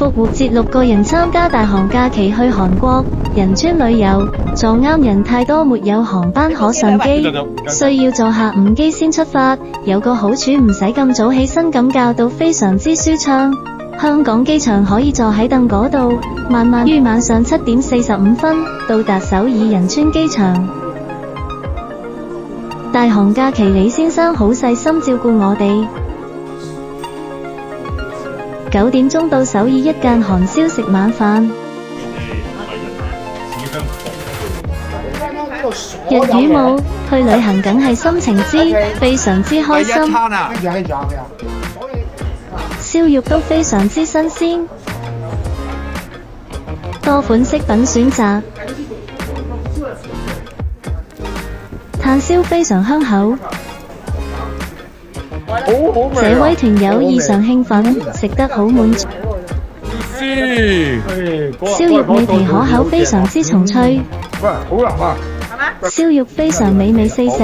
復活節6個人參加大寒假期去韓國仁川旅遊，撞啱人太多沒有航班可上機，需要坐下午機先出發。有個好處唔使咁早起身，咁覺到非常之舒暢。香港機場可以坐喺凳嗰度，慢慢於晚上7點45分到達首爾仁川機場。大寒假期李先生好細心照顧我哋。9點鐘到首爾一間韓燒食晚飯。日語冇，去旅行梗係心情非常之開心。燒肉都非常之新鮮，多款式品選擇，炭燒非常香口。這位團友異常興奮，食得好滿足。燒肉味皮可口，非常之松脆。燒肉非常美味四射。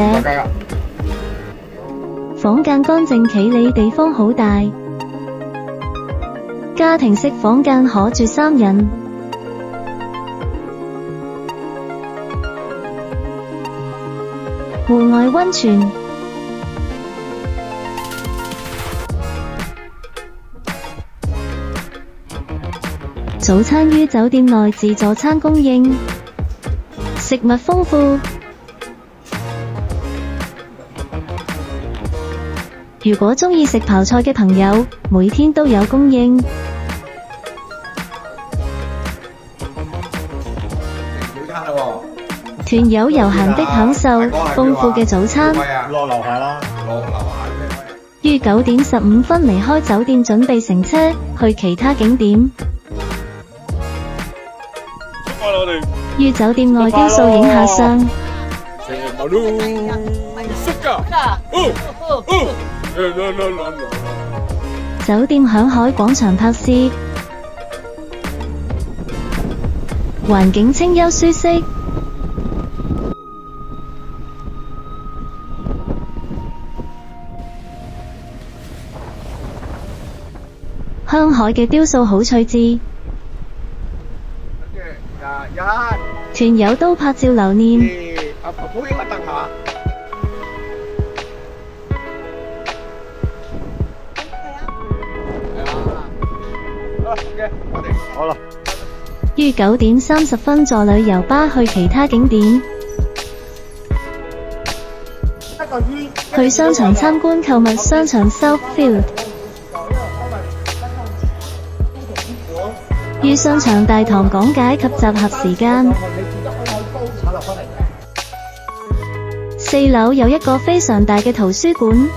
房間乾淨企理，地方好大。家庭式房間可住3人。戶外溫泉。早餐於酒店內自助餐供應，食物豐富。如果鍾意食泡菜嘅朋友，每天都有供應。團友悠閒的享受豐富嘅早餐。落樓下啦，於9點15分離開酒店，準備乘車去其他景點。於酒店外雕塑影下相。酒店響海廣場拍攝，環境清幽舒適。香海嘅雕塑好趣致，團友都拍照留念。好啦。於9點30分坐旅遊巴去其他景點。去商場參觀購物商場 Southfield。於商場大堂講解及集合時間。4樓有一個非常大嘅圖書館。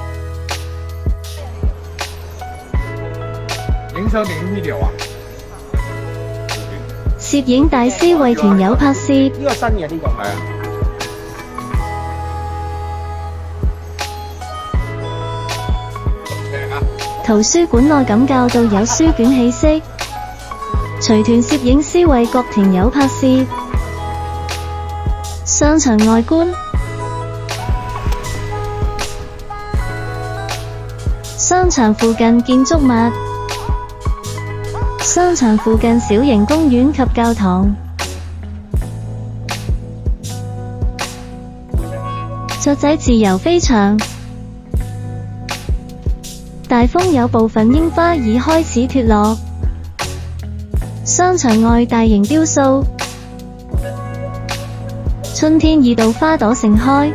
影相定 video 啊？攝影大師為團友拍攝。呢個新嘅呢個係啊。圖書館內感覺到有書卷氣息。隨團攝影師為各團友拍攝。商場外觀。商場附近建築物。商場附近小型公園及教堂。雀仔自由飛翔。大風有部分櫻花已開始脫落。商場外大型雕塑。春天已到，花朵盛開。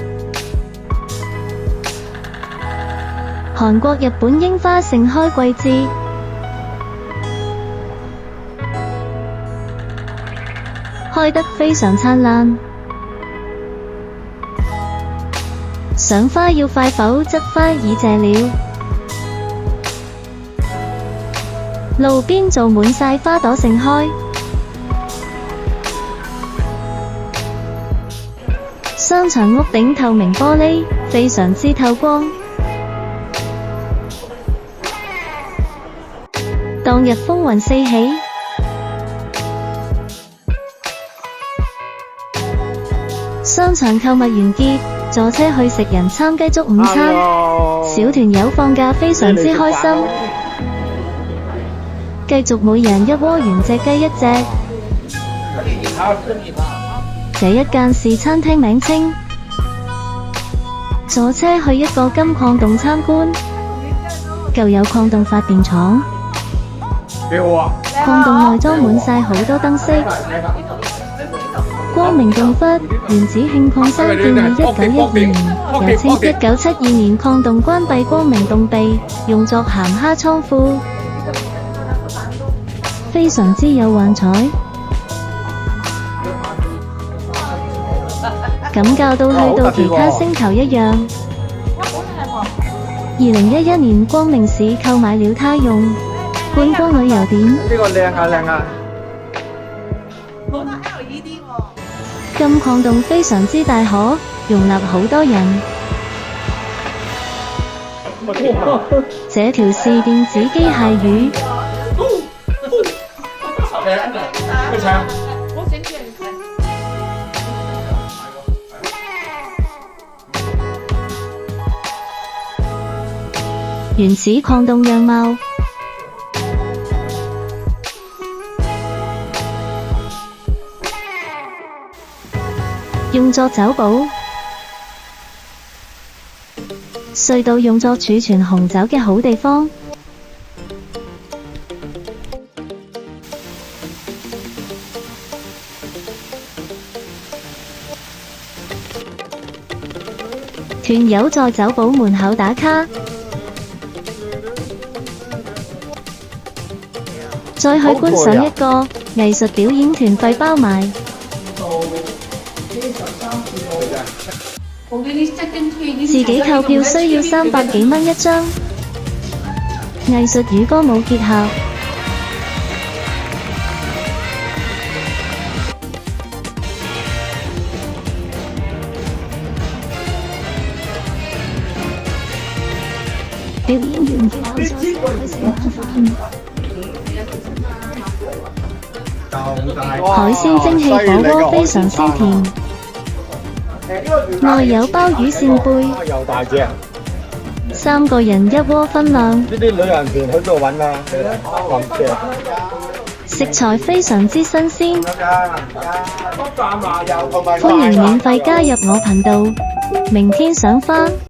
韓國、日本櫻花盛開季節。開得非常燦爛。賞花要快，否則花已謝了。路邊做滿晒花朵盛開。商場屋頂透明玻璃，非常之透光。當日風雲四起。商場購物完結，坐車去食仁參雞粥午餐。小團友放假非常之開心。繼續每人一鍋原隻雞一隻。這一間是餐廳名稱。坐車去一個金礦洞參觀，舊有礦洞發電廠。礦洞內裝滿晒好多燈飾。光明洞窟原址慶礦山建於1912年，又稱1972年礦洞關閉光明洞壁，用作鹹蝦倉庫，非常之有幻彩。感覺到去到其他星球一樣。2011年光明市購買了它用觀光旅遊點。呢個靚啊靚啊！金礦洞非常之大，可容納好多人。這條是電子機械魚。原始礦洞樣貌。用作酒保。隧道用作儲存紅酒嘅好地方。團友在酒保門口打卡。再去觀賞一個藝術表演，團費包埋。自己購票需要300幾蚊一張。藝術與歌舞結合。表演完海鮮蒸汽火鍋非常鮮甜，內有鮑魚扇貝，3個人一鍋分量。呢啲旅行團去度揾啊，食材非常之新鮮，歡迎免費加入我頻道，明天賞花。